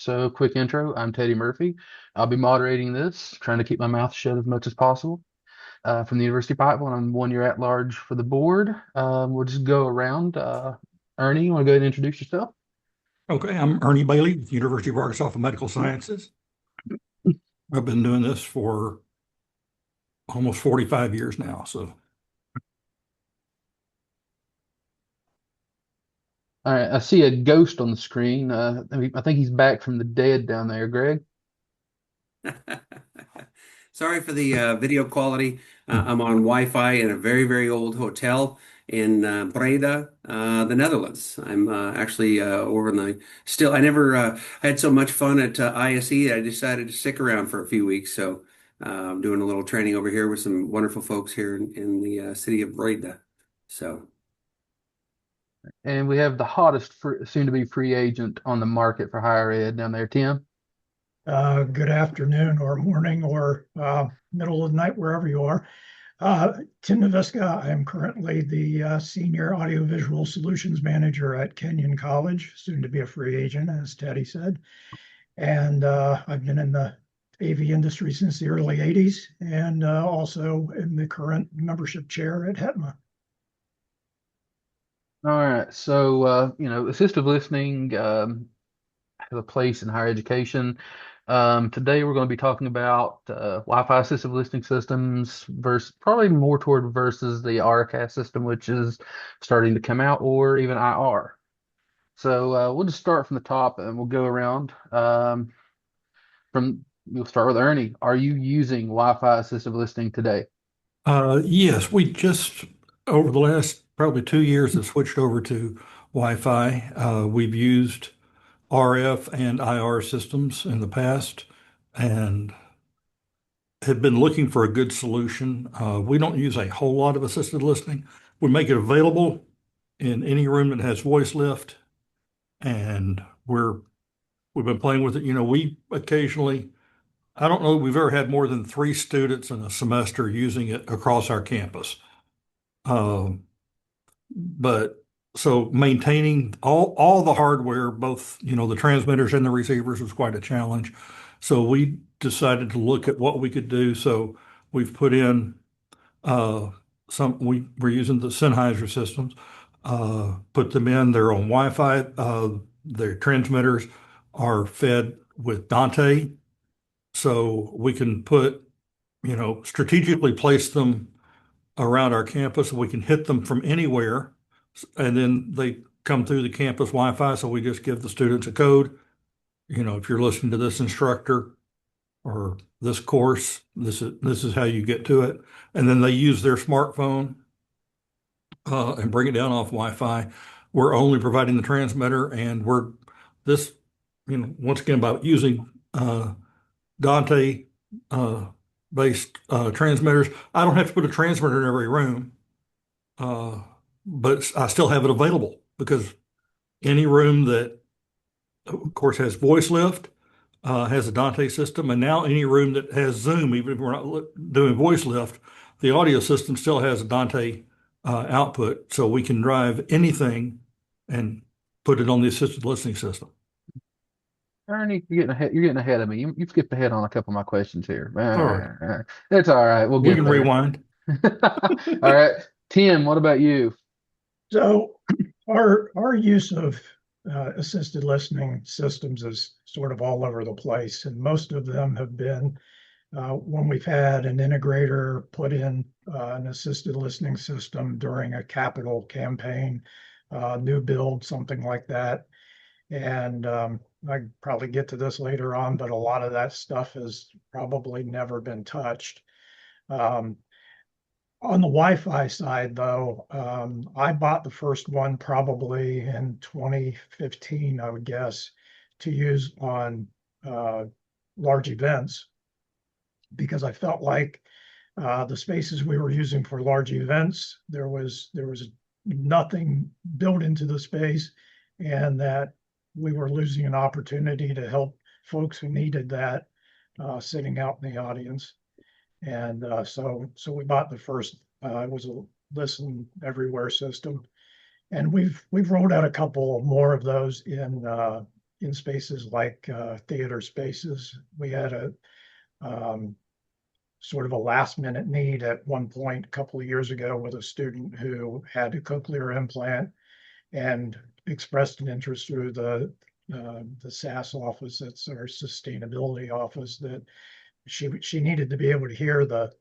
So, quick intro. I'm Teddy Murphy. I'll be moderating this, trying to keep my mouth shut as much as possible. From the University of Pikeville, I'm 1 year at large for the board. We'll just go around. Ernie, you want to go ahead and introduce yourself? Okay, I'm Ernie Bailey with the University of Arkansas for Medical Sciences. I've been doing this for almost 45 years now. So, All right, I see a ghost on the screen. I think he's back from the dead down there, Greg. Sorry for the video quality. I'm on Wi-Fi in a very, very old hotel in Breda, the Netherlands. I'm actually over in the still. I had so much fun at ISE. I decided to stick around for a few weeks. So I'm doing a little training over here with some wonderful folks here in the city of Breda. So. And we have the hottest soon-to-be free agent on the market for higher ed down there, Tim. Good afternoon or morning or middle of the night, wherever you are. Tim Neviska. I am currently the Senior Audiovisual Solutions Manager at Kenyon College, soon to be a free agent, as Teddy said. And I've been in the AV industry since the early 80s and also in the current membership chair at HETMA. All right, so assistive listening has a place in higher education. Today we're going to be talking about Wi-Fi assistive listening systems versus probably more toward versus the RCAS system, which is starting to come out, or even IR. So we'll just start from the top and we'll go around. We'll start with Ernie. Are you using Wi-Fi assistive listening today? yes, we just over the last probably 2 years have switched over to Wi-Fi. We've used RF and IR systems in the past and had been looking for a good solution. We don't use a whole lot of assisted listening. We make it available in any room that has voice lift, and we've been playing with it. We occasionally, I don't know, we've ever had more than 3 students in a semester using it across our campus. But so maintaining all the hardware, both, the transmitters and the receivers was quite a challenge. So we decided to look at what we could do. So we've put in we're using the Sennheiser systems, put them in, they're on Wi-Fi. Their transmitters are fed with Dante. So we can strategically place them around our campus. We can hit them from anywhere, and then they come through the campus Wi-Fi. So we just give the students a code. If you're listening to this instructor or this course, this is how you get to it. And then they use their smartphone and bring it down off Wi-Fi. We're only providing the transmitter, and once again, by using Dante based transmitters, I don't have to put a transmitter in every room, but I still have it available because any room that, of course, has voice lift has a Dante system, and now any room that has Zoom, even if we're not doing voice lift, the audio system still has a Dante output, so we can drive anything and put it on the assisted listening system. Ernie, you're getting ahead of me. You skipped ahead on a couple of my questions here. All right. It's all right. We can there. rewind. All right. Tim, what about you? So our use of assisted listening systems is sort of all over the place, and most of them have been when we've had an integrator put in an assisted listening system during a capital campaign, new build, something like that. And I probably get to this later on, but a lot of that stuff has probably never been touched. On the Wi-Fi side, though, I bought the first one probably in 2015, I would guess, to use on large events, because I felt like the spaces we were using for large events, there was nothing built into the space, and that we were losing an opportunity to help folks who needed that sitting out in the audience. And so we bought the first, it was a listen everywhere system. And we've rolled out a couple more of those in in spaces like theater spaces. We had a sort of a last minute need at one point a couple of years ago with a student who had a cochlear implant and expressed an interest through the SAS office, that's our sustainability office, that she needed to be able to hear the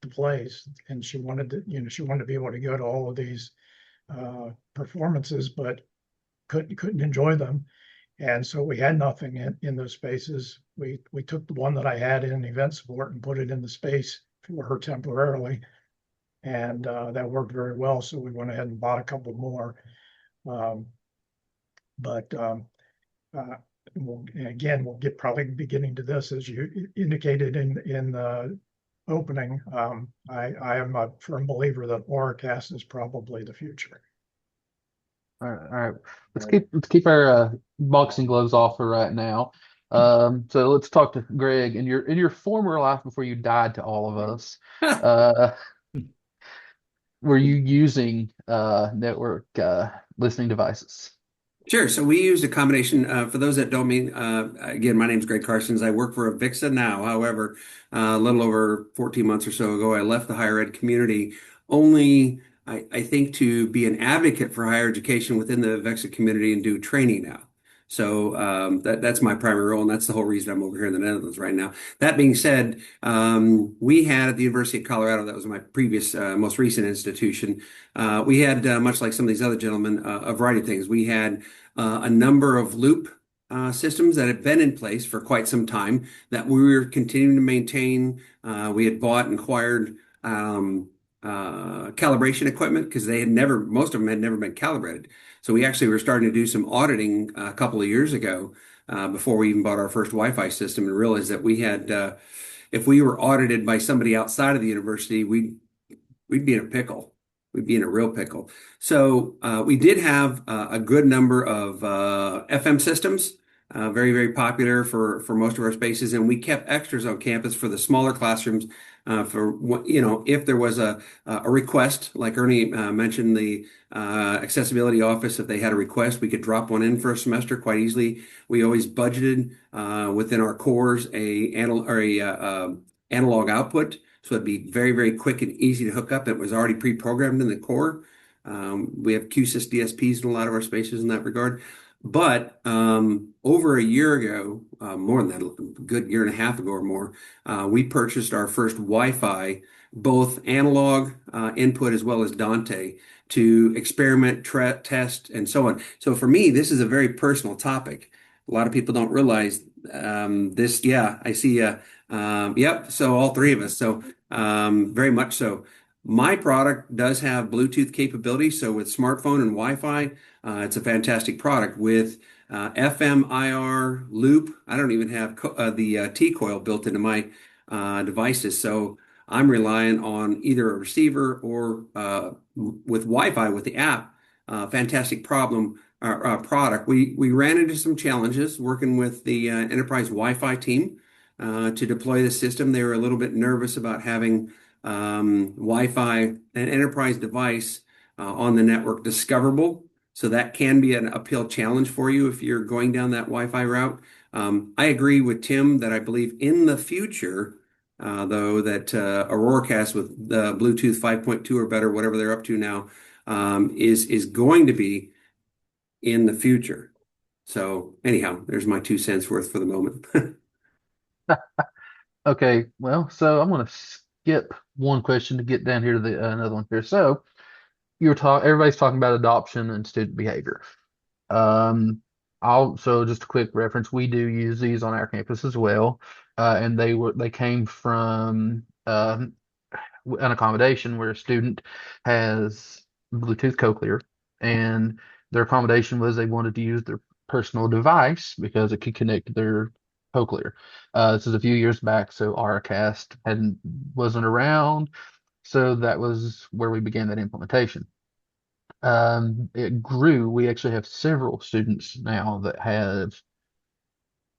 plays, and she wanted to, she wanted to be able to go to all of these performances, but couldn't enjoy them. And so we had nothing in those spaces. We took the one that I had in event support and put it in the space for her temporarily, and that worked very well. So we went ahead and bought a couple more. Um, but again, we'll probably be getting to this as you indicated in the opening. I am a firm believer that Auracast is probably the future. All right, all right. Let's keep our boxing gloves off for right now. So let's talk to Greg. In your former life before you died to all of us, uh, were you using network listening devices? Sure. So we used a combination. For those that don't mean, again, my name's Greg Carstens. I work for Avixa now. However, a little over 14 months or so ago, I left the higher ed community only, I think, to be an advocate for higher education within the Avixa community and do training now. So that's my primary role, and that's the whole reason I'm over here in the Netherlands right now. That being said, we had at the University of Colorado, that was my previous, most recent institution, we had, much like some of these other gentlemen, a variety of things. We had a number of loop systems that had been in place for quite some time that we were continuing to maintain. We had bought and acquired calibration equipment because most of them had never been calibrated. So we actually were starting to do some auditing a couple of years ago before we even bought our first Wi-Fi system and realized that we had, if we were audited by somebody outside of the university, we'd be in a pickle. We'd be in a real pickle. So we did have a good number of FM systems, very, very popular for most of our spaces, and we kept extras on campus for the smaller classrooms. If there was a request, like Ernie mentioned, the accessibility office, if they had a request, we could drop one in for a semester quite easily. We always budgeted within our cores a analog output. So it'd be very, very quick and easy to hook up. It was already pre-programmed in the core. We have QSys DSPs in a lot of our spaces in that regard. But over a year ago, more than that, a good year and a half ago or more, we purchased our first Wi-Fi, both analog input as well as Dante, to experiment, test, and so on. So for me, this is a very personal topic. A lot of people don't realize this. Yeah, I see. Yep. So all three of us. So very much so. My product does have Bluetooth capability. So with smartphone and Wi-Fi, it's a fantastic product with FM, IR, loop. I don't even have the T-coil built into my devices. So I'm relying on either a receiver or with Wi-Fi with the app. Fantastic product. We ran into some challenges working with the enterprise Wi-Fi team to deploy the system. They were a little bit nervous about having Wi-Fi, an enterprise device on the network discoverable. So that can be an uphill challenge for you if you're going down that Wi-Fi route. I agree with Tim that I believe in the future, though, that Auroracast with the Bluetooth 5.2 or better, whatever they're up to now, is going to be in the future. So anyhow, there's my 2 cents worth for the moment. Okay, well, so I'm going to skip one question to get down here to the another one here. So everybody's talking about adoption and student behavior. So just a quick reference, we do use these on our campus as well, and they came from an accommodation where a student has Bluetooth cochlear, and their accommodation was they wanted to use their personal device because it could connect to their cochlear. This is a few years back, so Auracast wasn't around, so that was where we began that implementation. It grew. We actually have several students now that have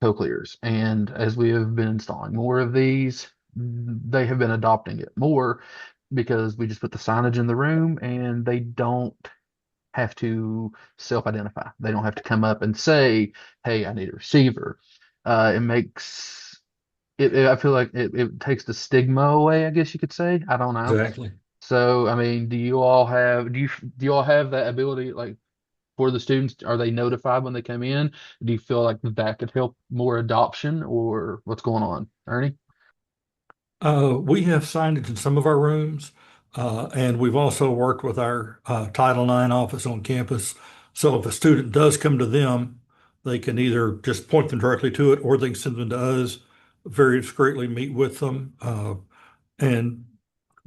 cochlears, and as we have been installing more of these, they have been adopting it more because we just put the signage in the room and they don't have to self-identify. They don't have to come up and say, "Hey, I need a receiver." It makes I feel like it takes the stigma away, I guess you could say. I don't know. Exactly. So, I mean, do you all have that ability, like for the students? Are they notified when they come in? Do you feel like that could help more adoption, or what's going on, Ernie? We have signage in some of our rooms, and we've also worked with our Title IX office on campus. So if a student does come to them, they can either just point them directly to it, or they can send them to us, very discreetly meet with them. And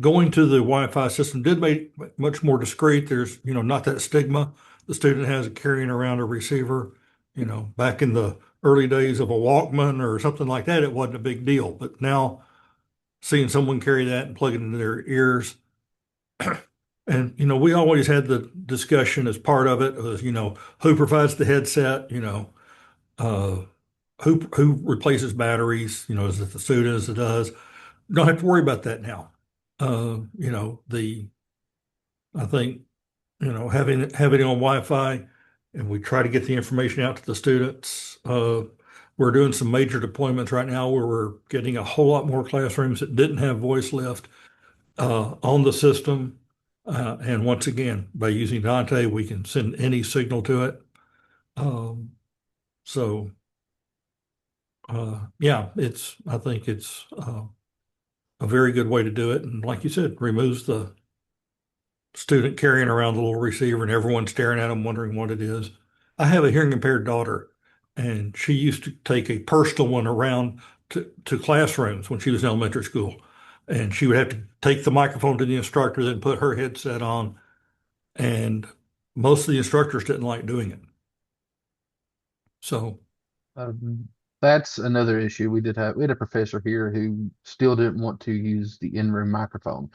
going to the Wi-Fi system did make it much more discreet. There's, not that stigma the student has of carrying around a receiver. Back in the early days of a Walkman or something like that, it wasn't a big deal. But now, seeing someone carry that and plug it into their ears. And, we always had the discussion as part of it was, who provides the headset, uh, who replaces batteries, is it the student as it does? Don't have to worry about that now. I think, having it on Wi-Fi, and we try to get the information out to the students. We're doing some major deployments right now where we're getting a whole lot more classrooms that didn't have voice lift on the system. And once again, by using Dante, we can send any signal to it. Um, so, yeah, I think it's a very good way to do it. And like you said, removes the student carrying around the little receiver and everyone staring at them, wondering what it is. I have a hearing impaired daughter, and she used to take a personal one around to classrooms when she was in elementary school. And she would have to take the microphone to the instructor, then put her headset on. And most of the instructors didn't like doing it. So, That's another issue. We had a professor here who still didn't want to use the in-room microphone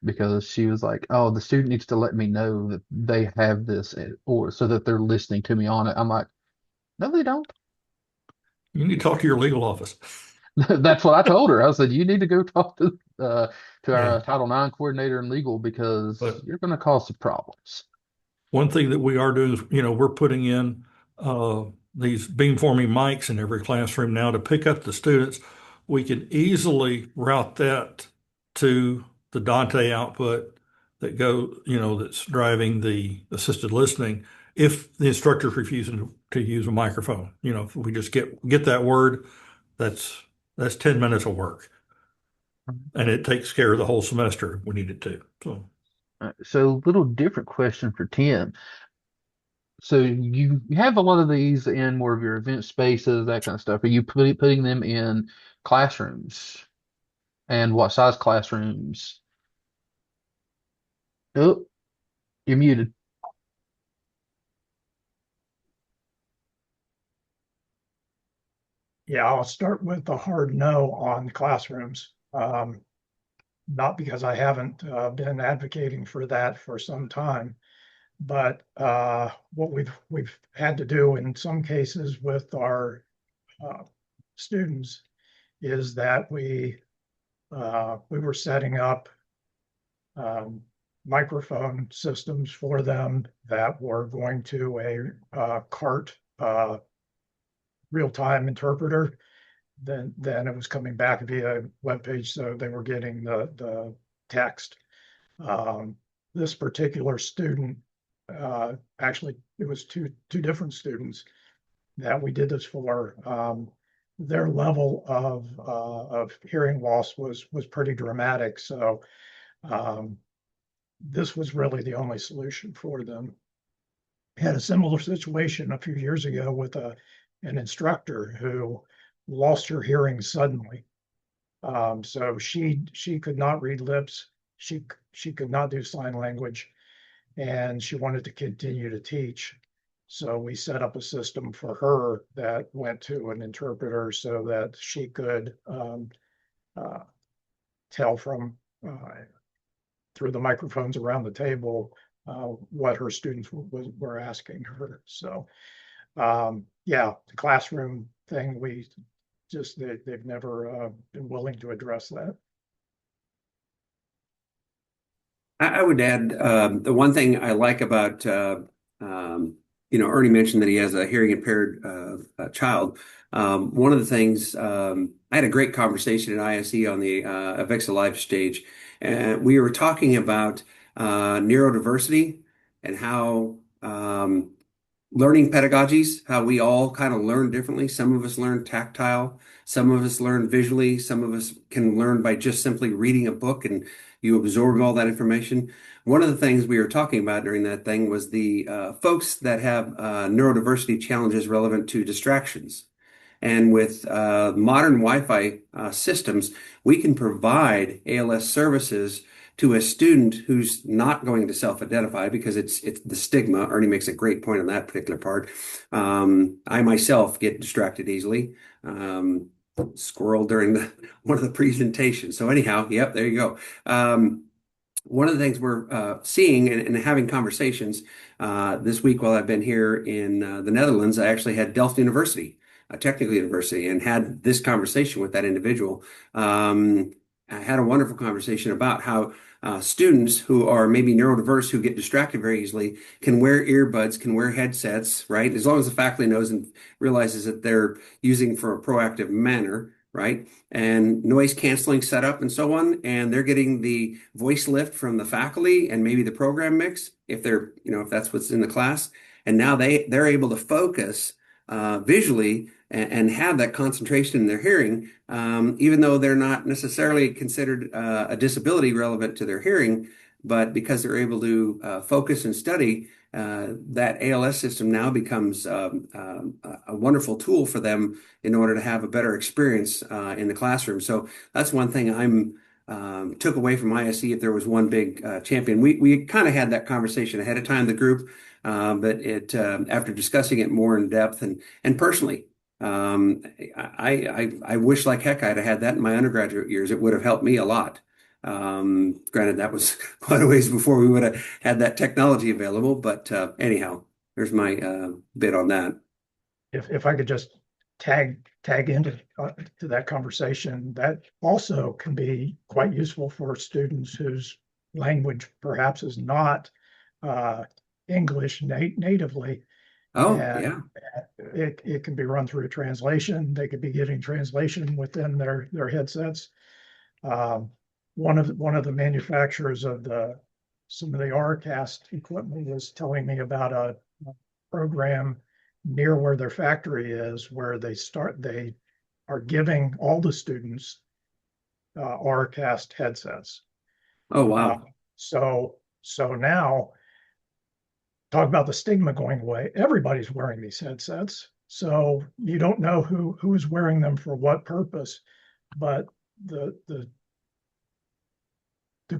because she was like, "Oh, the student needs to let me know that they have this, or so that they're listening to me on it." I'm like, "No, they don't." you need to talk to your legal office. That's what I told her. I said, "You need to go talk to our Yeah. Title IX coordinator in legal because But you're going to cause some problems." one thing that we are doing is, we're putting in uh, these beamforming mics in every classroom now to pick up the students. We can easily route that to the Dante output that's driving the assisted listening if the instructor's refusing to use a microphone. If we just get that word, that's 10 minutes of work. And it takes care of the whole semester if we need it to. So So, little different question for Tim. So you have a lot of these in more of your event spaces, that kind of stuff. Are you putting them in classrooms? And what size classrooms? Oh, you're muted. Yeah, I'll start with the hard no on classrooms. Not because I haven't been advocating for that for some time, but what we've had to do in some cases with our uh, students is that we were setting up um, microphone systems for them that were going to a CART real-time interpreter. Then it was coming back via web page, so they were getting the text. Um, this particular student, actually, it was two different students that we did this for. Their level of hearing loss was pretty dramatic, so um, this was really the only solution for them. Had a similar situation a few years ago with an instructor who lost her hearing suddenly. So she could not read lips. She could not do sign language, and she wanted to continue to teach. So we set up a system for her that went to an interpreter so that she could uh, tell from through the microphones around the table what her students were asking her. So yeah, the classroom thing, they've never been willing to address that. I would add the one thing I like about Ernie mentioned that he has a hearing impaired child. One of the things, I had a great conversation at ISE on the Avixa Live stage, and we were talking about neurodiversity and how learning pedagogies, how we all kind of learn differently. Some of us learn tactile, some of us learn visually, some of us can learn by just simply reading a book and you absorb all that information. One of the things we were talking about during that thing was the folks that have neurodiversity challenges relevant to distractions. And with modern Wi-Fi systems, we can provide ALS services to a student who's not going to self-identify because it's the stigma. Ernie makes a great point on that particular part. I myself get distracted easily. Squirrel during one of the presentations. So anyhow, yep, there you go. One of the things we're seeing and having conversations this week while I've been here in the Netherlands, I actually had Delft University, a technical university, and had this conversation with that individual. I had a wonderful conversation about how students who are maybe neurodiverse, who get distracted very easily, can wear earbuds, can wear headsets, right? As long as the faculty knows and realizes that they're using for a proactive manner, right? And noise canceling setup and so on. And they're getting the voice lift from the faculty and maybe the program mix if they're, if that's what's in the class. And now they're able to focus visually and have that concentration in their hearing, even though they're not necessarily considered a disability relevant to their hearing, but because they're able to focus and study, that ALS system now becomes a wonderful tool for them in order to have a better experience in the classroom. So that's one thing I'm took away from ISE. If there was one big champion, we kind of had that conversation ahead of time, the group, but after discussing it more in depth and personally, I wish like heck I'd have had that in my undergraduate years. It would have helped me a lot. Granted, that was quite a ways before we would have had that technology available, but anyhow, there's my bit on that. If I could just tag into to that conversation, that also can be quite useful for students whose language perhaps is not English natively. Oh, And yeah. it can be run through translation. They could be getting translation within their headsets. One of the manufacturers of some of the RCast equipment was telling me about a program near where their factory is, where they are giving all the students RCast headsets. Oh, wow. So now, talk about the stigma going away. Everybody's wearing these headsets, so you don't know who is wearing them for what purpose, but the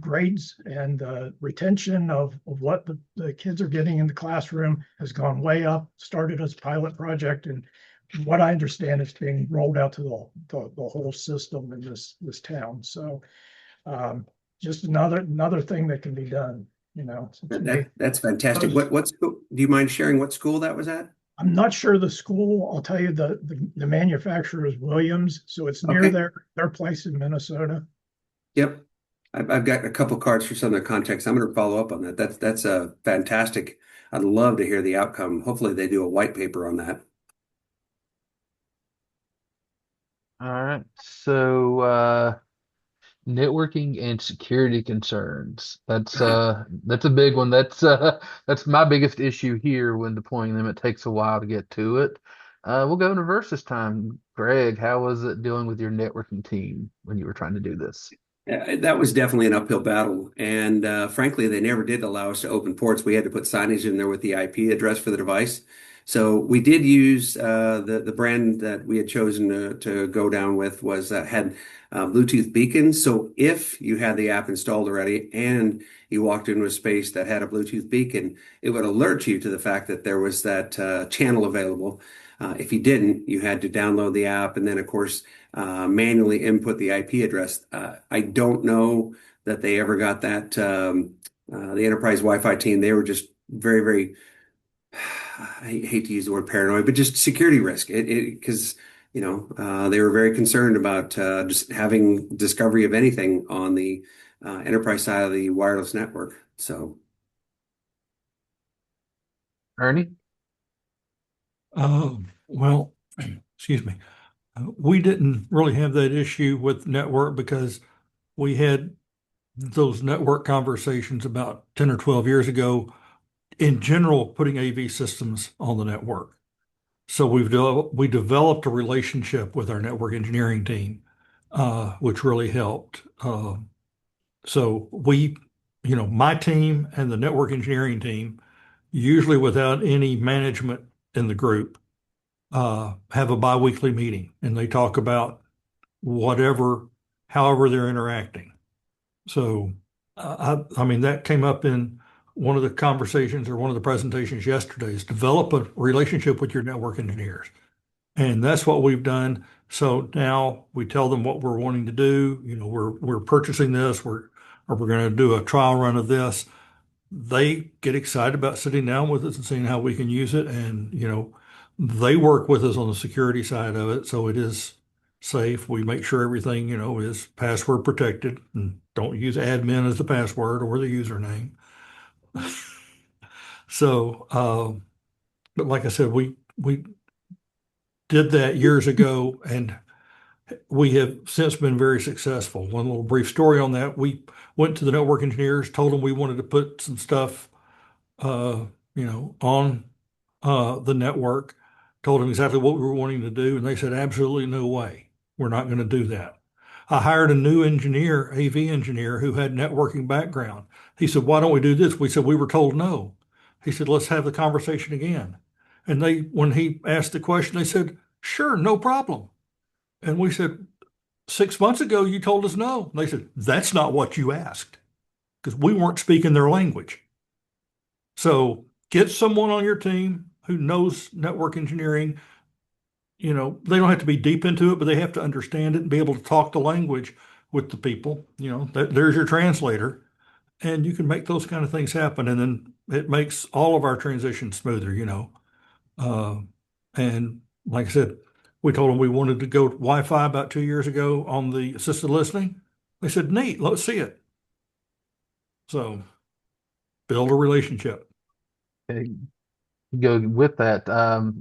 grades and the retention of what the kids are getting in the classroom has gone way up. Started as a pilot project, and what I understand, it's being rolled out to the whole system in this town. So just another thing that can be done. That's fantastic. What school? Do you mind sharing what school that was at? I'm not sure the school. I'll tell you the manufacturer is Williams, so it's near their place in Minnesota. Yep. I've got a couple cards for some of the context. I'm going to follow up on that. That's a fantastic. I'd love to hear the outcome. Hopefully they do a white paper on that. All right. So networking and security concerns. That's a big one. That's my biggest issue here when deploying them. It takes a while to get to it. We'll go to Verse this time. Greg, how was it dealing with your networking team when you were trying to do this? That was definitely an uphill battle. And frankly, they never did allow us to open ports. We had to put signage in there with the IP address for the device. So we did use the brand that we had chosen to go down with had Bluetooth beacons. So if you had the app installed already and you walked into a space that had a Bluetooth beacon, it would alert you to the fact that there was that channel available. If you didn't, you had to download the app and then, of course, manually input the IP address. I don't know that they ever got that. The enterprise Wi-Fi team, they were just very, very, I hate to use the word paranoid, but just security risk. Because they were very concerned about just having discovery of anything on the enterprise side of the wireless network. So. Ernie? Well, excuse me. We didn't really have that issue with network because we had those network conversations about 10 or 12 years ago, in general, putting AV systems on the network. So we developed a relationship with our network engineering team, which really helped. So my team and the network engineering team, usually without any management in the group, have a biweekly meeting and they talk about however they're interacting. So, I mean, that came up in one of the conversations or one of the presentations yesterday is develop a relationship with your network engineers. And that's what we've done. So now we tell them what we're wanting to do. We're purchasing this, or we're going to do a trial run of this. They get excited about sitting down with us and seeing how we can use it. And, they work with us on the security side of it. So it is safe. We make sure everything, is password protected and don't use admin as the password or the username. So, but like I said, we did that years ago and we have since been very successful. One little brief story on that. We went to the network engineers, told them we wanted to put some stuff, uh, on the network, told them exactly what we were wanting to do, and they said, absolutely no way. We're not going to do that. I hired a new engineer, AV engineer, who had networking background. He said, why don't we do this? We said, we were told no. He said, let's have the conversation again. And when he asked the question, they said, sure, no problem. And we said, 6 months ago, you told us no. And they said, that's not what you asked because we weren't speaking their language. So get someone on your team who knows network engineering. They don't have to be deep into it, but they have to understand it and be able to talk the language with the people. There's your translator, and you can make those kind of things happen. And then it makes all of our transitions smoother. Uh, and like I said, we told them we wanted to go to Wi-Fi about 2 years ago on the assisted listening. They said, neat, let's see it. So build a relationship. Okay, go with that.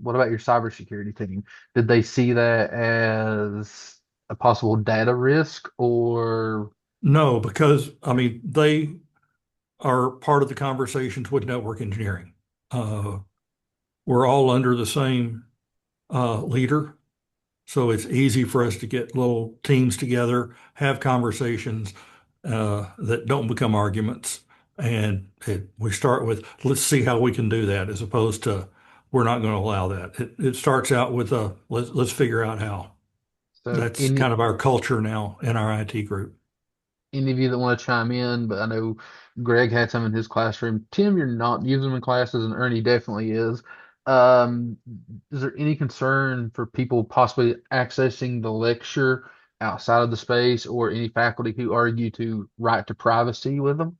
What about your cybersecurity team? Did they see that as a possible data risk or No, because I mean, they are part of the conversations with network engineering. Uh, we're all under the same leader. So it's easy for us to get little teams together, have conversations that don't become arguments. And we start with, let's see how we can do that, as opposed to, we're not going to allow that. It starts out with let's figure out how. so That's kind of our culture now in our IT group. any of you that want to chime in? But I know Greg had some in his classroom. Tim, you're not using them in classes, and Ernie definitely is. Um, is there any concern for people possibly accessing the lecture outside of the space, or any faculty who argue to right to privacy with them?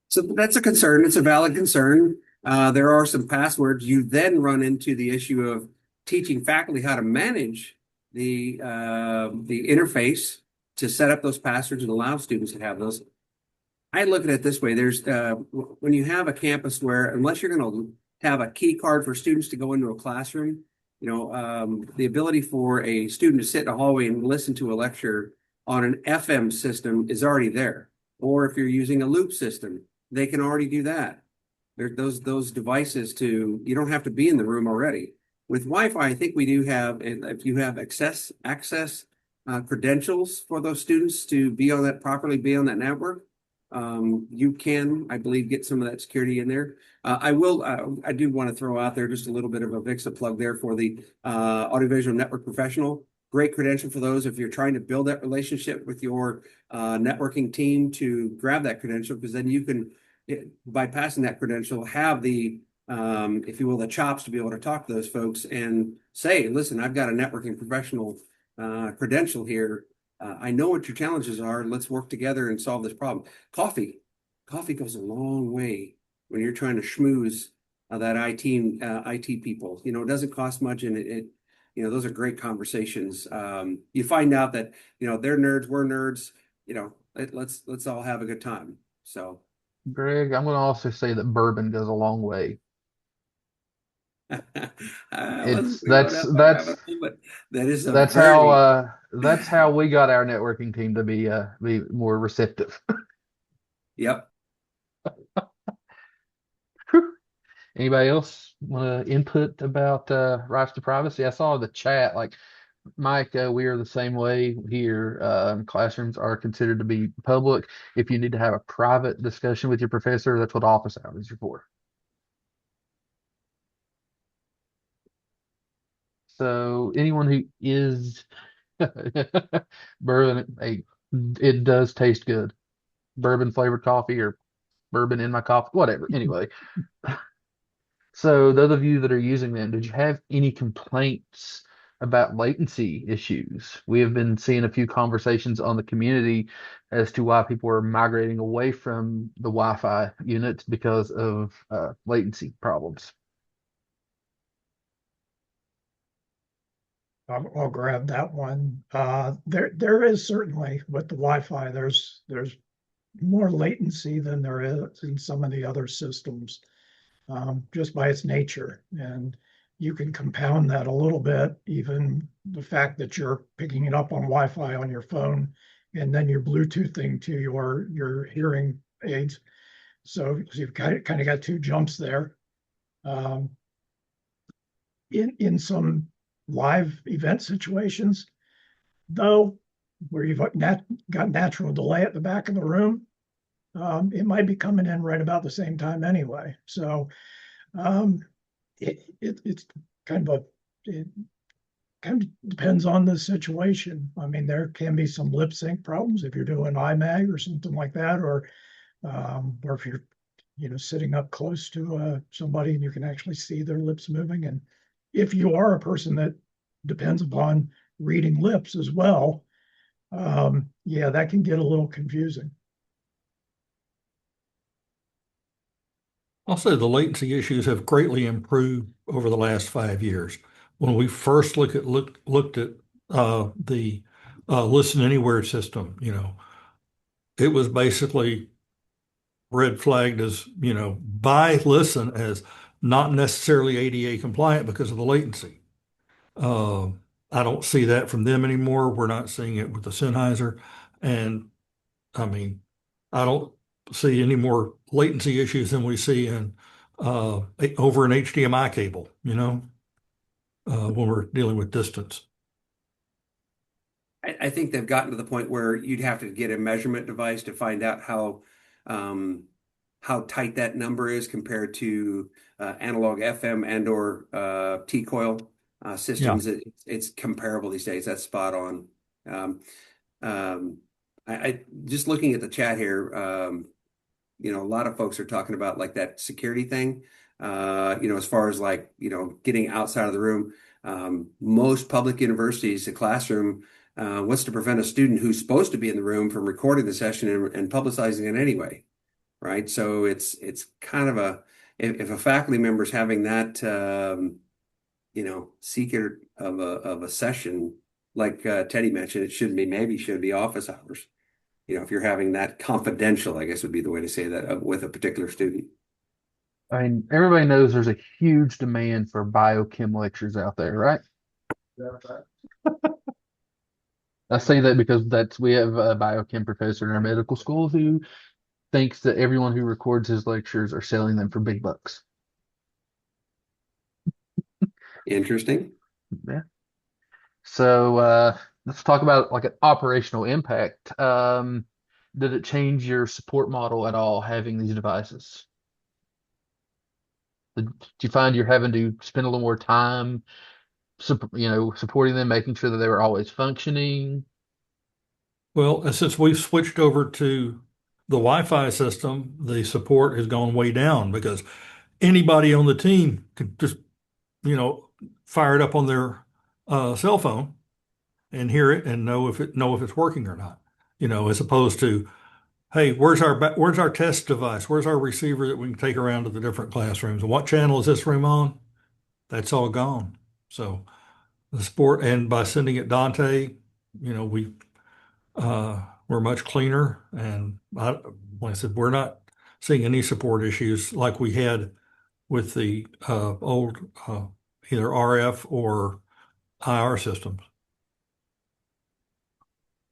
So that's a concern. It's a valid concern. There are some passwords. You then run into the issue of teaching faculty how to manage the interface to set up those passwords and allow students to have those. I look at it this way. There's when you have a campus where, unless you're going to have a key card for students to go into a classroom, the ability for a student to sit in a hallway and listen to a lecture on an FM system is already there. Or if you're using a loop system, they can already do that. There's those devices you don't have to be in the room already. With Wi-Fi, I think we do have, if you have access credentials for those students to properly be on that network, you can, I believe, get some of that security in there. I do want to throw out there just a little bit of a VIXA plug there for the audiovisual network professional. Great credential for those if you're trying to build that relationship with your networking team to grab that credential, because then you can, by passing that credential, have the, if you will, the chops to be able to talk to those folks and say, listen, I've got a networking professional credential here. I know what your challenges are. Let's work together and solve this problem. Coffee goes a long way when you're trying to schmooze that IT people. It doesn't cost much, and those are great conversations. You find out that they're nerds, we're nerds. Let's all have a good time. So, Greg, I'm going to also say that bourbon goes a long way. It's We won't have that rabbit hole, but that is a very that's how we got our networking team to be more receptive. yep. Anybody else want to input about rights to privacy? I saw the chat, like Mike, we are the same way here. Classrooms are considered to be public. If you need to have a private discussion with your professor, that's what office hours are for. So anyone who is bourbon, it does taste good. Bourbon flavored coffee or bourbon in my coffee, whatever. Anyway, so those of you that are using them, did you have any complaints about latency issues? We have been seeing a few conversations on the community as to why people are migrating away from the Wi-Fi units because of latency problems. I'll grab that one. There is certainly with the Wi-Fi, there's more latency than there is in some of the other systems, just by its nature. And you can compound that a little bit, even the fact that you're picking it up on Wi-Fi on your phone, and then you're Bluetoothing to your hearing aids. So you've kind of got two jumps there. In some live event situations, though, where you've got natural delay at the back of the room, it might be coming in right about the same time anyway. So it's kind of it kind of depends on the situation. I mean, there can be some lip sync problems if you're doing IMAG or something like that, or if you're sitting up close to somebody and you can actually see their lips moving. And if you are a person that depends upon reading lips as well, yeah, that can get a little confusing. I'll say the latency issues have greatly improved over the last 5 years. When we first looked at the Listen Anywhere system, it was basically red flagged as, by Listen as not necessarily ADA compliant because of the latency. I don't see that from them anymore. We're not seeing it with the Sennheiser. And I mean, I don't see any more latency issues than we see in over an HDMI cable, when we're dealing with distance. I think they've gotten to the point where you'd have to get a measurement device to find out how tight that number is compared to analog FM and or T-coil systems. Yeah. It's comparable these days. That's spot on. I just looking at the chat here, a lot of folks are talking about like that security thing. As far as like, getting outside of the room. Most public universities, the classroom wants to prevent a student who's supposed to be in the room from recording the session and publicizing it anyway, right? So it's kind of if a faculty member is having that secret of a session, like Teddy mentioned, it should be office hours. If you're having that confidential, I guess would be the way to say that with a particular student. I mean, everybody knows there's a huge demand for biochem lectures out there, right? I say that because we have a biochem professor in our medical school who thinks that everyone who records his lectures are selling them for big bucks. Interesting. Yeah. So let's talk about like an operational impact. Did it change your support model at all having these devices? Did you find you're having to spend a little more time, supporting them, making sure that they were always functioning? Well, and since we've switched over to the Wi-Fi system, the support has gone way down because anybody on the team can just, fire it up on their cell phone and hear it and know if it's working or not. As opposed to, hey, where's our test device? Where's our receiver that we can take around to the different classrooms? And what channel is this room on? That's all gone. So the support, and by sending it Dante, we're much cleaner. And like I said, we're not seeing any support issues like we had with the old either RF or IR systems.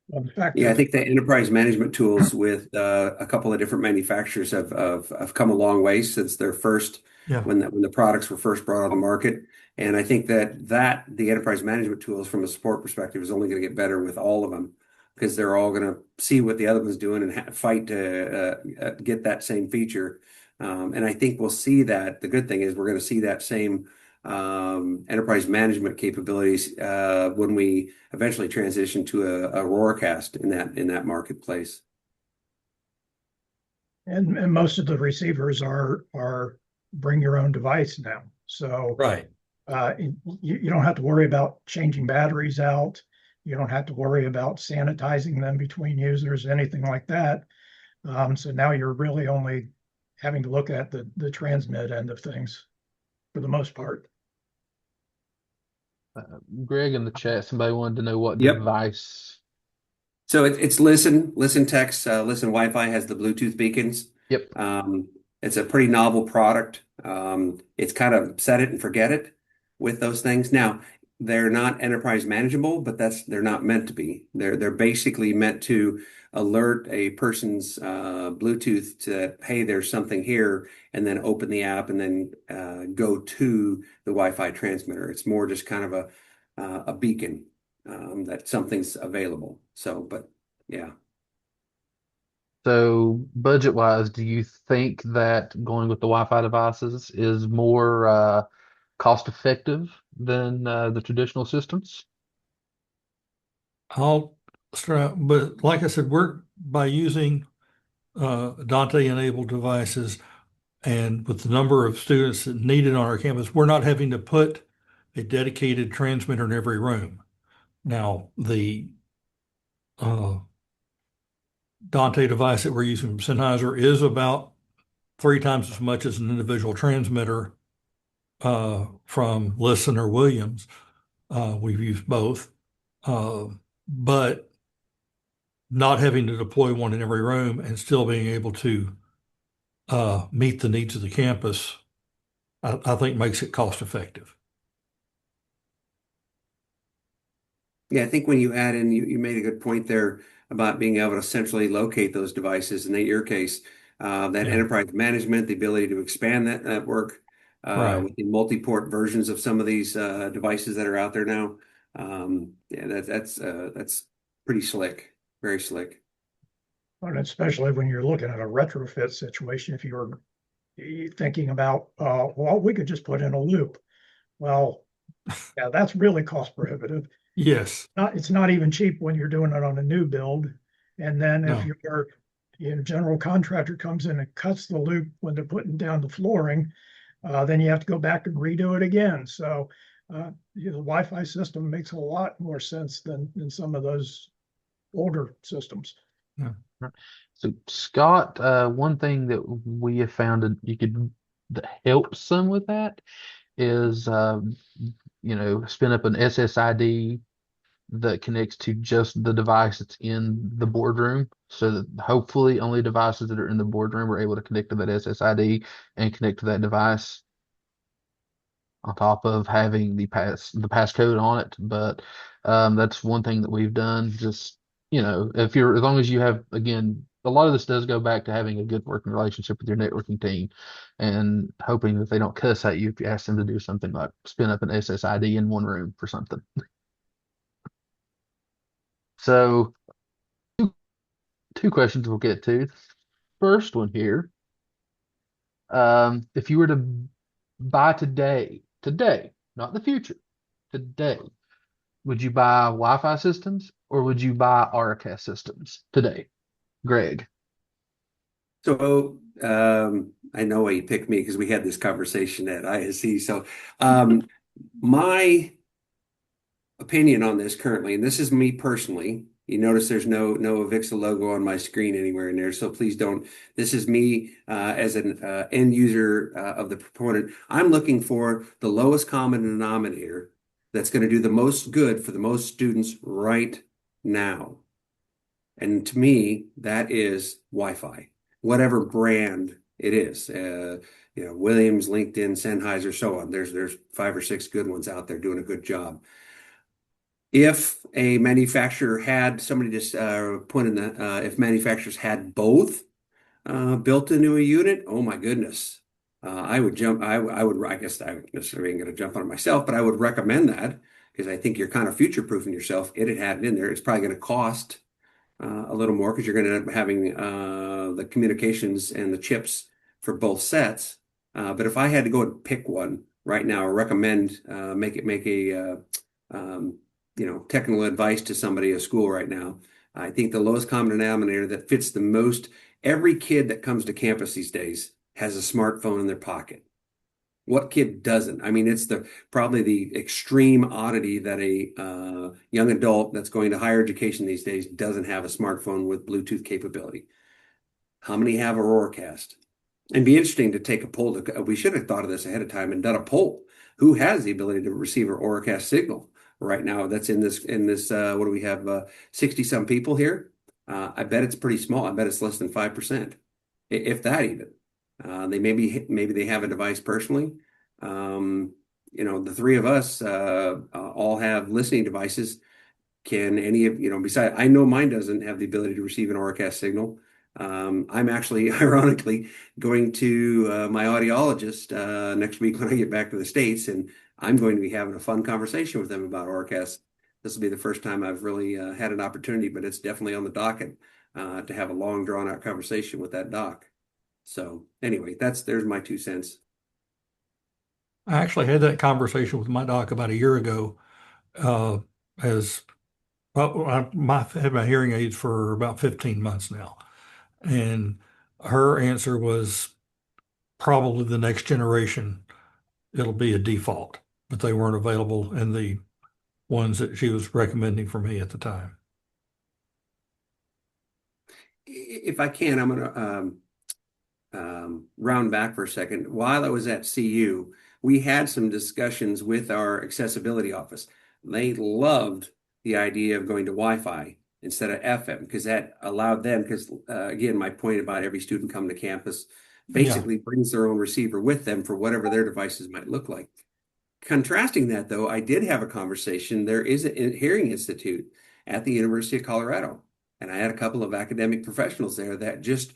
Well, the fact Yeah, I that think the enterprise management tools with a couple of different manufacturers have come a long way since their first Yeah. when the products were first brought on the market. And I think that the enterprise management tools from a support perspective is only going to get better with all of them because they're all going to see what the other one's doing and fight to get that same feature. And I think we'll see that. The good thing is we're going to see that same enterprise management capabilities when we eventually transition to a Roarcast in that marketplace. and most of the receivers are bring your own device now. So Right. you don't have to worry about changing batteries out. You don't have to worry about sanitizing them between users, anything like that. So now you're really only having to look at the transmit end of things for the most part. Greg in the chat, somebody wanted to know what Yep. device. So it's Listen Text. Listen Wi-Fi has the Bluetooth beacons. Yep. It's a pretty novel product. It's kind of set it and forget it with those things. Now, they're not enterprise manageable, but they're not meant to be. They're basically meant to alert a person's Bluetooth to, hey, there's something here, and then open the app and then go to the Wi-Fi transmitter. It's more just kind of a beacon that something's available. So, but yeah. So budget wise, do you think that going with the Wi-Fi devices is more cost effective than the traditional systems? I'll start, but like I said, we're by using Dante enabled devices and with the number of students that needed on our campus, we're not having to put a dedicated transmitter in every room. Now, the Dante device that we're using from Sennheiser is about 3 times as much as an individual transmitter from Listen or Williams. We've used both, but not having to deploy one in every room and still being able to meet the needs of the campus, I think makes it cost effective. Yeah, I think when you add in, you made a good point there about being able to centrally locate those devices. In your case, that Yeah. enterprise management, the ability to expand that network Right. with the multi-port versions of some of these devices that are out there now. Yeah, that's pretty slick, very slick. And especially when you're looking at a retrofit situation, if you're thinking about, well, we could just put in a loop. Well, yeah, that's really cost prohibitive. Yes. It's not even cheap when you're doing it on a new build. And then if No. your general contractor comes in and cuts the loop when they're putting down the flooring, then you have to go back and redo it again. So the Wi-Fi system makes a lot more sense than some of those older systems. Yeah. So Scott, one thing that we have found that helps some with that is spin up an SSID that connects to just the device that's in the boardroom, so that hopefully only devices that are in the boardroom are able to connect to that SSID and connect to that device on top of having the passcode on it. But that's one thing that we've done. Just as long as you have, again, a lot of this does go back to having a good working relationship with your networking team and hoping that they don't cuss at you if you ask them to do something like spin up an SSID in one room for something. So two questions we'll get to. First one here. If you were to buy today, not the future, today, would you buy Wi-Fi systems or would you buy RCAS systems today? Greg. So I know why you picked me because we had this conversation at ISC. So my opinion on this currently, and this is me personally. You notice there's no Avixa logo on my screen anywhere in there, so please don't. This is me as an end user of the proponent. I'm looking for the lowest common denominator that's going to do the most good for the most students right now. And to me, that is Wi-Fi, whatever brand it is. Williams, LinkedIn, Sennheiser, so on. There's 5 or 6 good ones out there doing a good job. If a manufacturer had somebody just put in the if manufacturers had both built into a unit, oh my goodness, I would jump. I guess I necessarily ain't going to jump on it myself, but I would recommend that because I think you're kind of future-proofing yourself. It had it in there. It's probably going to cost a little more because you're going to end up having the communications and the chips for both sets. But if I had to go and pick one right now, or recommend make a technical advice to somebody at school right now, I think the lowest common denominator that fits the most, every kid that comes to campus these days has a smartphone in their pocket. What kid doesn't? I mean, it's probably the extreme oddity that a young adult that's going to higher education these days doesn't have a smartphone with Bluetooth capability. How many have Auroracast? It'd be interesting to take a poll. We should have thought of this ahead of time and done a poll. Who has the ability to receive an Auroracast signal right now? That's in this. What do we have? 60 some people here. I bet it's pretty small. I bet it's less than 5%, if that even. They maybe they have a device personally. The 3 of us all have listening devices. Can any of besides, I know mine doesn't have the ability to receive an Auroracast signal. I'm actually, ironically, going to my audiologist next week when I get back to the States, and I'm going to be having a fun conversation with them about Auroracast. This will be the first time I've really had an opportunity, but it's definitely on the docket to have a long, drawn-out conversation with that doc. So anyway, there's my 2 cents. I actually had that conversation with my doc about a year ago. As well, I've had my hearing aids for about 15 months now, and her answer was probably the next generation, it'll be a default, but they weren't available in the ones that she was recommending for me at the time. If I can, I'm going to round back for a second. While I was at CU, we had some discussions with our accessibility office. They loved the idea of going to Wi-Fi instead of FM because that allowed them, because again, my point about every student coming to campus basically brings their own receiver with them for whatever their devices might look like. Contrasting that, though, I did have a conversation. There is a hearing institute at the University of Colorado, and I had a couple of academic professionals there that just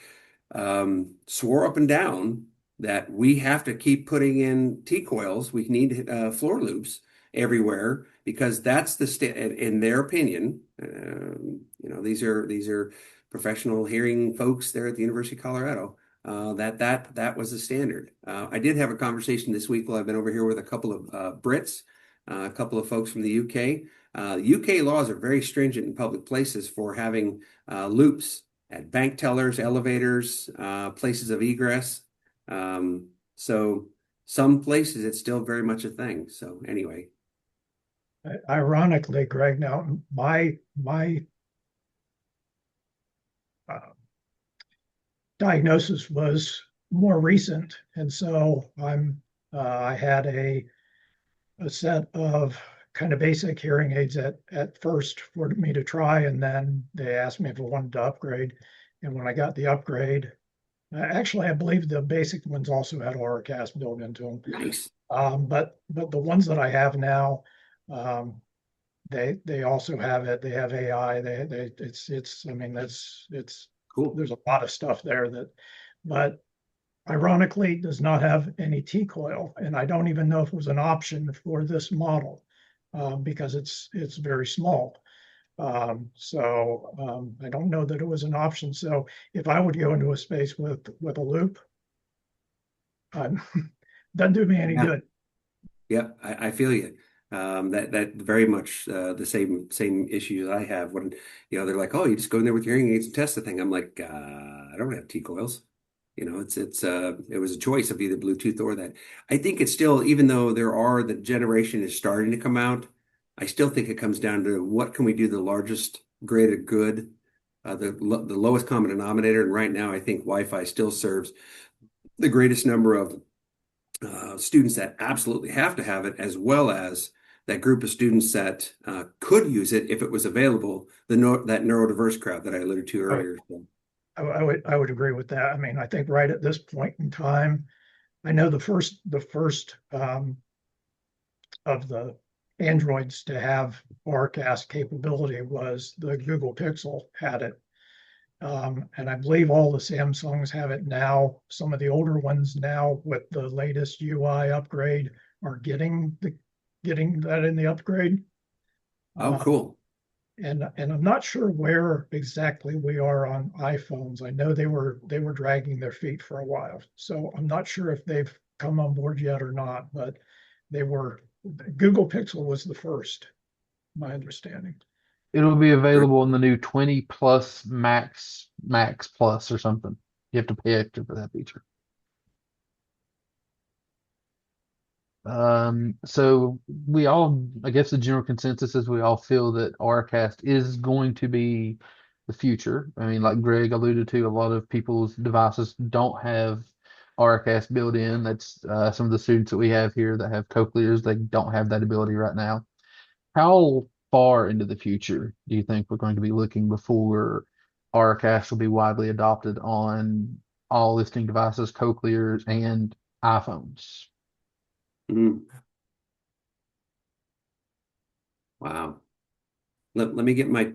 swore up and down that we have to keep putting in T-coils. We need floor loops everywhere because that's in their opinion. These are professional hearing folks there at the University of Colorado. That was the standard. I did have a conversation this week while I've been over here with a couple of Brits, a couple of folks from the UK. UK laws are very stringent in public places for having loops at bank tellers, elevators, places of egress. So some places it's still very much a thing. So anyway. Ironically, Greg, now my diagnosis was more recent, and so I had a set of kind of basic hearing aids at first for me to try, and then they asked me if I wanted to upgrade. And when I got the upgrade, actually, I believe the basic ones also had Auroracast built into them. Nice. But the ones that I have now, they also have it. They have AI. It's cool. There's a lot of stuff there but ironically does not have any T-coil, and I don't even know if it was an option for this model because it's very small. So I don't know that it was an option. So if I would go into a space with a loop, doesn't do me any good. Yep, I feel you. That very much the same issue that I have when they're like, oh, you just go in there with your hearing aids and test the thing. I'm like, I don't have T-coils. It was a choice of either Bluetooth or that. I think it's still, even though the generation is starting to come out, I still think it comes down to what can we do the largest greater good, the lowest common denominator. And right now, I think Wi-Fi still serves the greatest number of students that absolutely have to have it, as well as that group of students that could use it if it was available, that neurodiverse crowd that I alluded to earlier. I would agree with that. I mean, I think right at this point in time, I know the first of the Androids to have Auracast capability was the Google Pixel had it. And I believe all the Samsungs have it now. Some of the older ones now with the latest UI upgrade are getting that in the upgrade. Oh, Uh, cool. and I'm not sure where exactly we are on iPhones. I know they were dragging their feet for a while, so I'm not sure if they've come on board yet or not. But they were Google Pixel was the first, my understanding. It'll be available in the new 20 plus Max Plus or something. You have to pay extra for that feature. So I guess the general consensus is we all feel that Auracast is going to be the future. I mean, like Greg alluded to, a lot of people's devices don't have Auracast built in. That's some of the students that we have here that have cochlears, they don't have that ability right now. How far into the future do you think we're going to be looking before Auracast will be widely adopted on all listening devices, cochlears, and iPhones? Mhm. Wow. Let me get my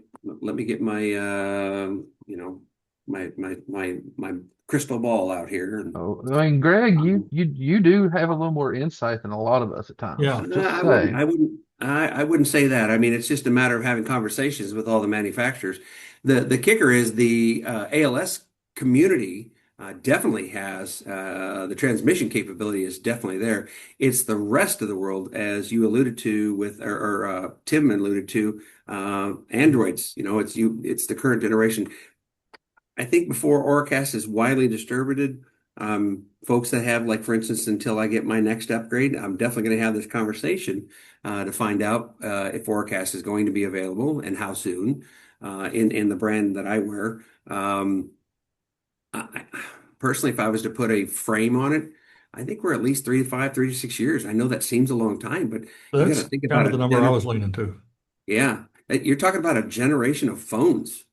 my crystal ball out here. And Oh, I mean, Greg, you um, you you do have a little more insight than a lot of us at times. Yeah. Just I wouldn't saying. I wouldn't I wouldn't say that. I mean, it's just a matter of having conversations with all the manufacturers. The kicker is the ALS community definitely has the transmission capability is definitely there. It's the rest of the world, as you alluded to or Tim alluded to, Androids. You know, it's the current generation. I think before Oracast is widely distributed, folks that have, like, for instance, until I get my next upgrade, I'm definitely going to have this conversation to find out if Oracast is going to be available and how soon in the brand that I wear. Personally, if I was to put a frame on it, I think we're at least 3 to 5, 3 to 6 years. I know that seems a long time, but you got to That's think kind about of the number I was leaning to. yeah, you're talking about a generation of phones.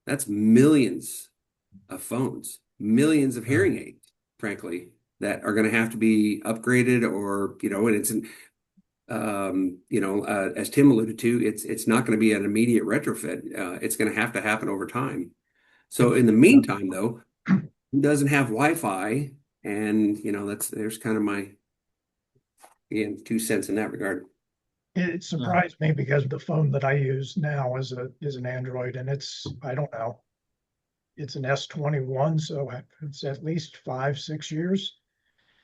That's millions of phones, millions of Yeah. hearing aids, frankly, that are going to have to be upgraded or, and as Tim alluded to, it's not going to be an immediate retrofit. It's going to have to happen over time. So in the Yeah. meantime, though, who doesn't have Wi-Fi? And, there's kind of my, again, 2 cents in that regard. It Yeah. surprised me because the phone that I use now is an Android, and I don't know, it's an S21, so it's at least 5, 6 years.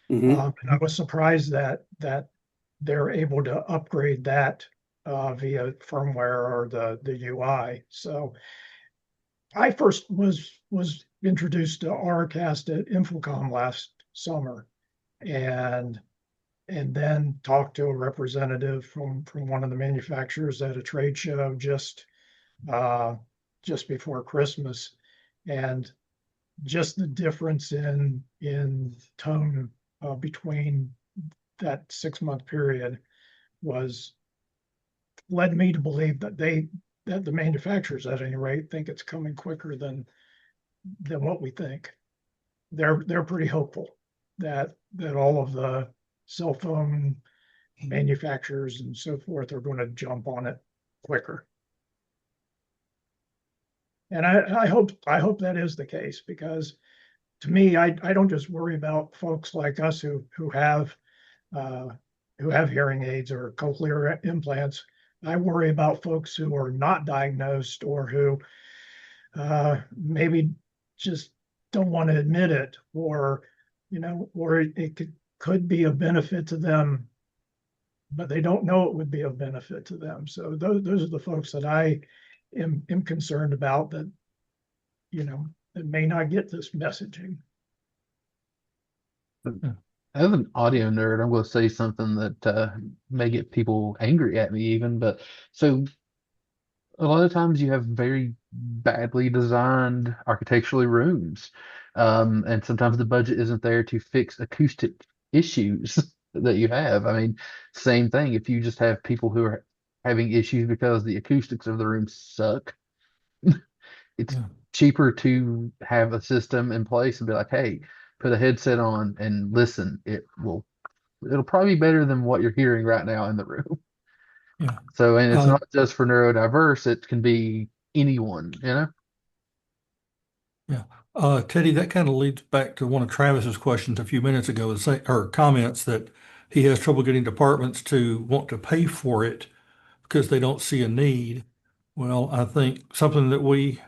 Hmm. And I was surprised that they're able to upgrade that via firmware or the UI. So I first was introduced to Auracast at Infocom last summer, and and then talked to a representative from one of the manufacturers at a trade show uh, just before Christmas, and just the difference in tone between that 6 month period was led me to believe that the manufacturers at any rate think it's coming quicker than what we think. They're pretty hopeful that all of the cell phone manufacturers and so forth are going to jump on it quicker. And I hope that is the case, because to me, I don't just worry about folks like us uh, who have hearing aids or cochlear implants. I worry about folks who are not diagnosed or who maybe just don't want to admit it, or it could be a benefit to them, but they don't know it would be of benefit to them. So those are the folks that I am concerned about, that may not get this messaging. Yeah. As an audio nerd, I'm going to say something that may get people angry at me even, but so a lot of times you have very badly designed architecturally rooms, and sometimes the budget isn't there to fix acoustic issues that you have. I mean, same thing if you just have people who are having issues because the acoustics of the room suck, it's Yeah. cheaper to have a system in place and be like, hey, put a headset on and listen, it'll probably be better than what you're hearing right now in the room. Yeah. So, and it's Uh, not just for neurodiverse, it can be anyone, you know? yeah. Teddy, that kind of leads back to one of Travis's questions a few minutes ago, or comments that he has trouble getting departments to want to pay for it because they don't see a need. Well, I think something that we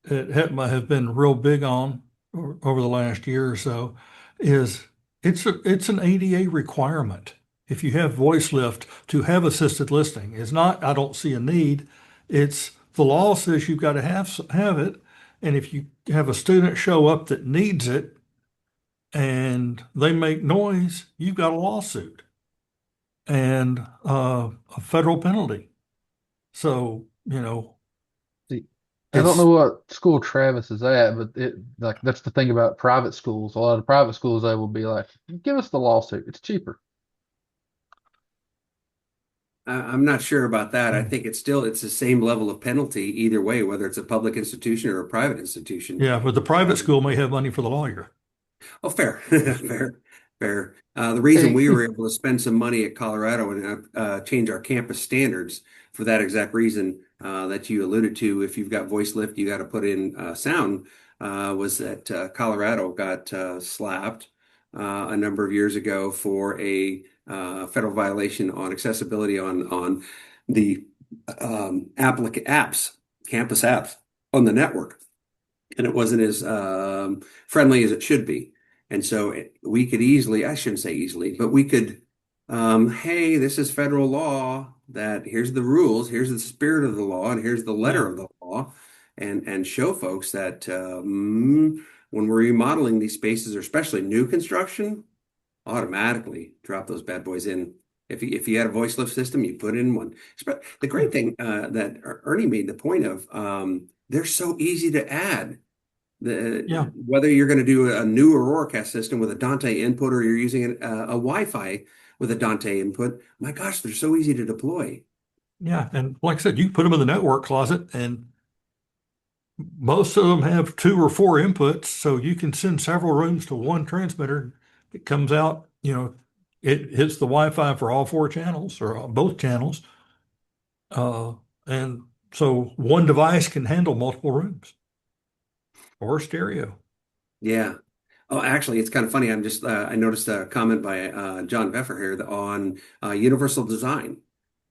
at HETMA have been real big on over the last year or so is it's an ADA requirement. If you have voice lift to have assisted listening, it's not I don't see a need. It's the law says you've got to have it, and if you have a student show up that needs it and they make noise, you've got a lawsuit and a federal penalty. So See, I don't it's know what school Travis is at, but that's the thing about private schools. A lot of private schools, they will be like, give us the lawsuit. It's cheaper. I'm not sure about that. I mm, think it's the same level of penalty either way, whether it's a public institution or a private institution. yeah, but the private Um, school may have money for the lawyer. oh, fair, fair, fair. The reason Hey, we were able to spend some money at Colorado and change our campus standards for that exact reason that you alluded to, if you've got voice lift, you got to put in sound, was that Colorado got slapped a number of years ago for a federal violation on accessibility on the apps, campus apps on the network, and it wasn't as friendly as it should be. And so we could easily, I shouldn't say easily, but we could, hey, this is federal law, that here's the rules, here's the spirit of the law, and here's the letter Yeah, of the law, and show folks that when we're remodeling these spaces, or especially new construction, automatically drop those bad boys in. If you had a voice lift system, you put in one. The yeah, great thing that Ernie made the point of, they're so easy to add. yeah, Whether you're going to do a new Aurorcast system with a Dante input, or you're using a Wi-Fi with a Dante input, my gosh, they're so easy to deploy. yeah. And like I said, you put them in the network closet, and most of them have 2 or 4 inputs, so you can send several rooms to one transmitter. It comes out, it hits the Wi-Fi for all 4 channels or both channels, uh, and so one device can handle multiple rooms or stereo. Yeah. Oh, actually, it's kind of funny. I noticed a comment by John Veffer here on universal design.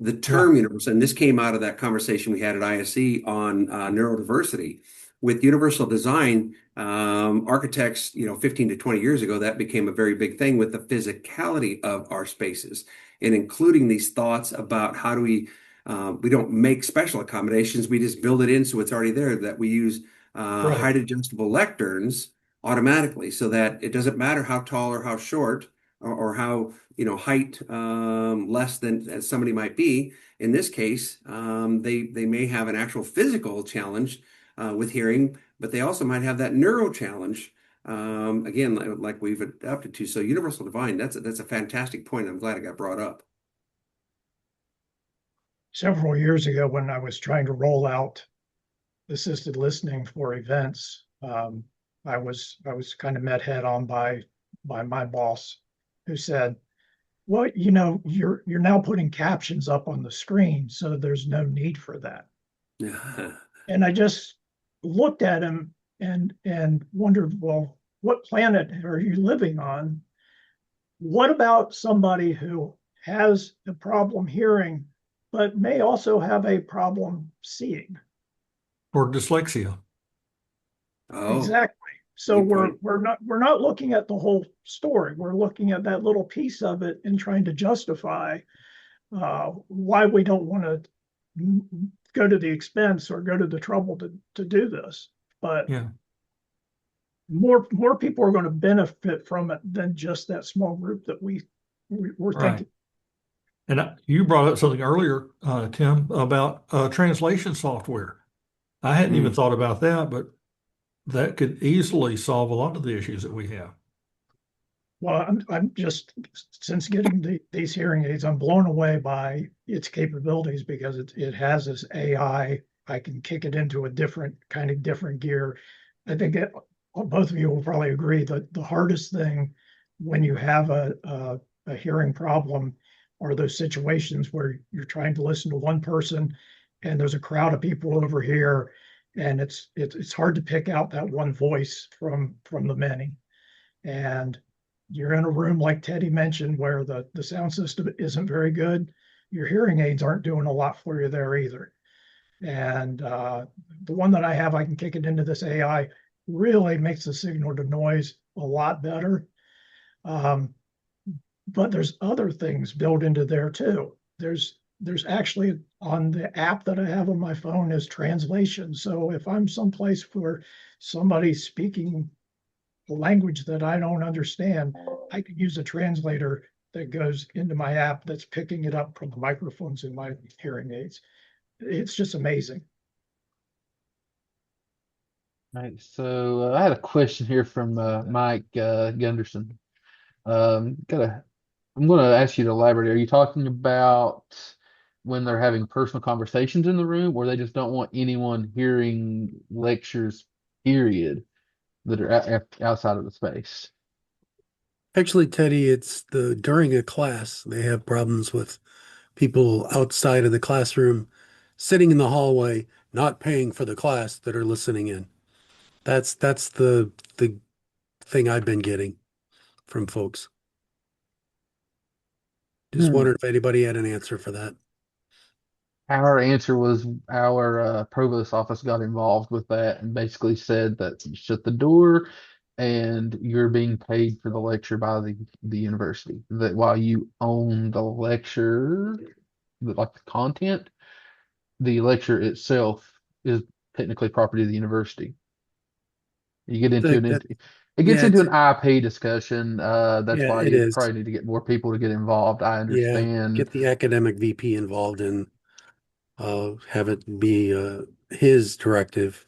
The Yeah, term universal, and this came out of that conversation we had at ISE on neurodiversity. With universal design, architects, 15 to 20 years ago, that became a very big thing with the physicality of our spaces, and including these thoughts about how do we don't make special accommodations, we just build it in so it's already there, that we use right. height adjustable lecterns automatically, so that it doesn't matter how tall or how short, or how height less than as somebody might be. In this case, they may have an actual physical challenge with hearing, but they also might have that neuro challenge. Again, like we've adapted to. So universal divine, that's a fantastic point. I'm glad it got brought up. Several years ago, when I was trying to roll out assisted listening for events, I was kind of met head on by my boss, who said, "Well, you're now putting captions up on the screen, so there's no need for that." And I just looked at him and wondered, well, what planet are you living on? What about somebody who has a problem hearing, but may also have a problem seeing? Or dyslexia. Oh, Exactly. So good we're point. we're not looking at the whole story. We're looking at that little piece of it and trying to justify why we don't want to go to the expense or go to the trouble to do this. But Yeah, more people are going to benefit from it than just that small group that we're right. thinking. And you brought up something earlier, Tim, about translation software. I hadn't even Mm. thought about that, but that could easily solve a lot of the issues that we have. Well, I'm just, since getting these hearing aids, I'm blown away by its capabilities, because it has this AI. I can kick it into a different gear. I think both of you will probably agree that the hardest thing when you have a hearing problem are those situations where you're trying to listen to one person and there's a crowd of people over here, and it's hard to pick out that one voice from the many. And you're in a room like Teddy mentioned where the sound system isn't very good. Your hearing aids aren't doing a lot for you there either. And the one that I have, I can kick it into this AI, really makes the signal to noise a lot better. Um, but there's other things built into there too. There's actually on the app that I have on my phone is translation. So if I'm someplace where somebody's speaking a language that I don't understand, I can use a translator that goes into my app that's picking it up from the microphones in my hearing aids. It's just amazing. Right. So I had a question here from Mike Gunderson. Gotta, I'm going to ask you to elaborate. Are you talking about when they're having personal conversations in the room, or they just don't want anyone hearing lectures, period, that are outside of the space? Actually, Teddy, it's the during a class, they have problems with people outside of the classroom sitting in the hallway, not paying for the class that are listening in. That's the thing I've been getting from folks. Just Hmm. wondered if anybody had an answer for that. Our answer was our provost office got involved with that and basically said that you shut the door and you're being paid for the lecture by the university. That while you own the lecture, like the content, the lecture itself is technically property of the university. You get into That, that it gets yeah, into it's an IP discussion. That's yeah, why it you is. probably need to get more people to get involved. I Yeah, understand. get the academic VP involved and have it be his directive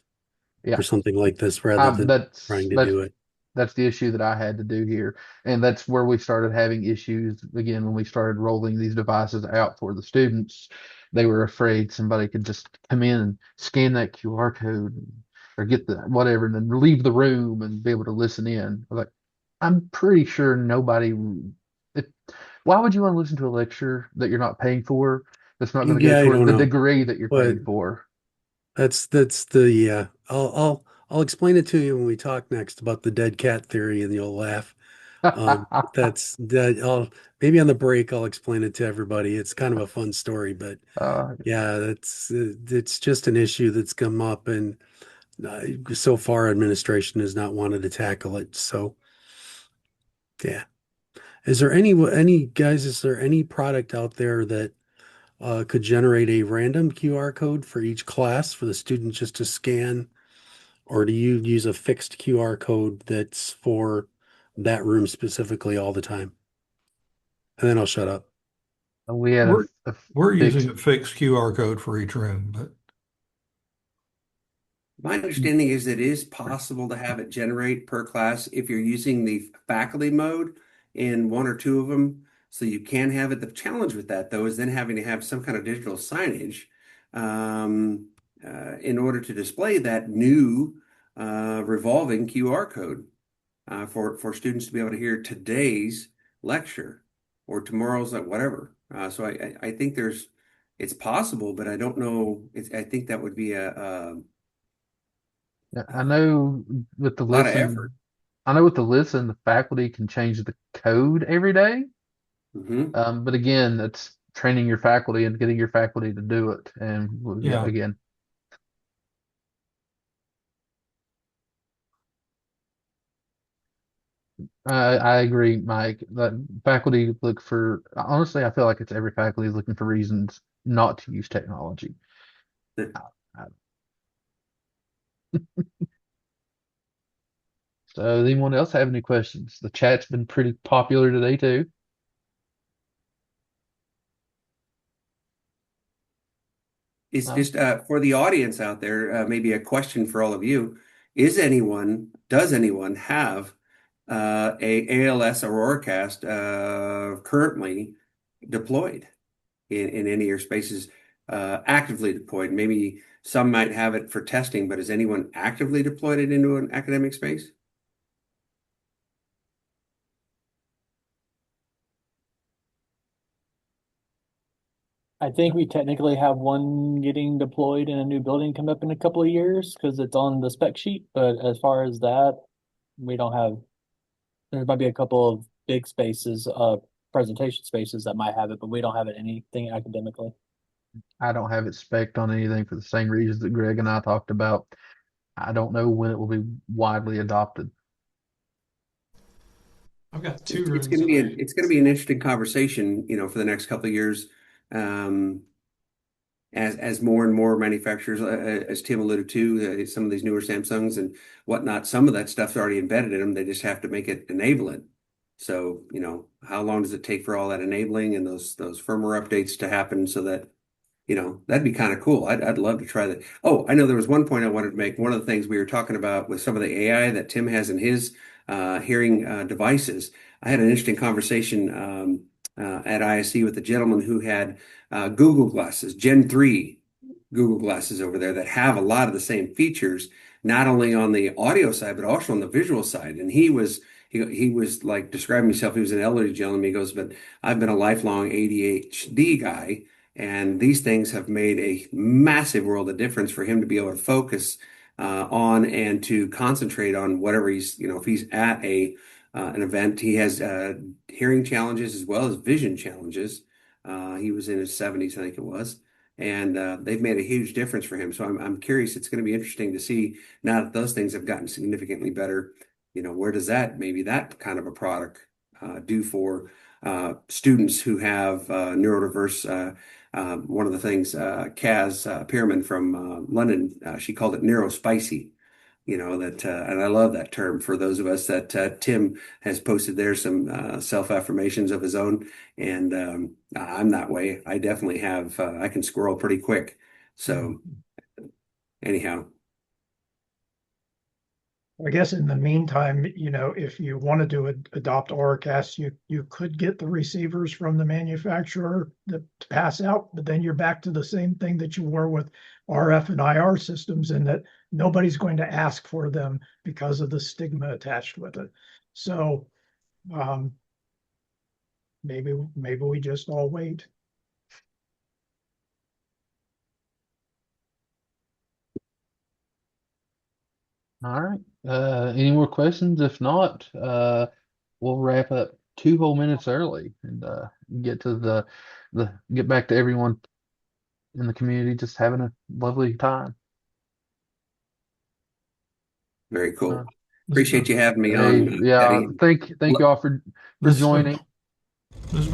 for Yeah. something like this rather than That's trying to do it. that's the issue that I had to do here, and that's where we started having issues again when we started rolling these devices out for the students. They were afraid somebody could just come in and scan that QR code or get the whatever and then leave the room and be able to listen in. I was like, I'm pretty sure nobody. It, why would you want to listen to a lecture that you're not paying for? That's not going to go Yeah, I towards don't the know, degree that you're but paying for. that's the yeah. I'll explain it to you when we talk next about the dead cat theory, and you'll laugh. That's that. I'll maybe on the break I'll explain it to everybody. It's kind of a fun story, but Uh, yeah, it's just an issue that's come up, and so far administration has not wanted to tackle it. So yeah, is there any guys? Is there any product out there that could generate a random QR code for each class for the student just to scan? Or do you use a fixed QR code that's for that room specifically all the time? And then I'll shut up. we had We're a we're using fixed. a fixed QR code for each room, but My understanding is it is possible to have it generate per class if you're using the faculty mode in one or two of them. So you can have it. The challenge with that, though, is then having to have some kind of digital signage um, in order to display that new revolving QR code for students to be able to hear today's lecture or tomorrow's whatever. So I think it's possible, but I don't know. I think that would be Yeah, I a know with the lot of effort. listen, I know with the listen, the faculty can change the code every day. Hmm. But again, it's training your faculty and getting your faculty to do it. And well, yeah, yeah, again, I agree, Mike. That faculty look for, honestly, I feel like it's every faculty is looking for reasons not to use technology. Uh, So, does anyone else have any questions? The chat's been pretty popular today too. It's No? just for the audience out there, maybe a question for all of you. Does anyone have a ALS or Auracast currently deployed in any of your spaces? actively deployed? Maybe some might have it for testing, but has anyone actively deployed it into an academic space? I think we technically have one getting deployed in a new building coming up in a couple of years because it's on the spec sheet. But as far as that, we don't have, there might be a couple of big spaces, presentation spaces that might have it, but we don't have it anything academically. I don't have it spec'd on anything for the same reasons that Greg and I talked about. I don't know when it will be widely adopted. I've got two It's rooms going to that be I it's going to be an interesting conversation, for the next couple of years, as more and more manufacturers, as Tim alluded to, some of these newer Samsungs and whatnot, some of that stuff's already embedded in them. They just have to make it enable it. So, how long does it take for all that enabling and those firmware updates to happen so that, that'd be kind of cool. I'd love to try that. Oh, I know there was one point I wanted to make. One of the things we were talking about with some of the AI that Tim has in his hearing devices. I had an interesting conversation at ISE with a gentleman who had Google glasses, Gen 3 Google glasses over there that have a lot of the same features, not only on the audio side, but also on the visual side. And he was like describing himself. He was an elderly gentleman. He goes, but I've been a lifelong ADHD guy, and these things have made a massive world of difference for him to be able to focus on and to concentrate on whatever he's, if he's at an event. He has hearing challenges as well as vision challenges. He was in his 70s, I think it was, and they've made a huge difference for him. So I'm curious. It's going to be interesting to see now that those things have gotten significantly better. Where does maybe that kind of a product do for students who have neurodiverse? One of the things, Kaz Pierman from London, she called it neurospicy. And I love that term for those of us that Tim has posted there some self-affirmations of his own. And I'm that way. I definitely have, I can squirrel pretty quick. So anyhow. I guess in the meantime, if you wanted to adopt Auracast, you could get the receivers from the manufacturer to pass out, but then you're back to the same thing that you were with RF and IR systems, in that nobody's going to ask for them because of the stigma attached with it. So maybe we just all wait. All right. Any more questions? If not, we'll wrap up 2 whole minutes early and get to get back to everyone in the community just having a lovely time. Very cool. Uh, Appreciate you having me Hey, on, yeah, Teddy. thank you all for this joining. this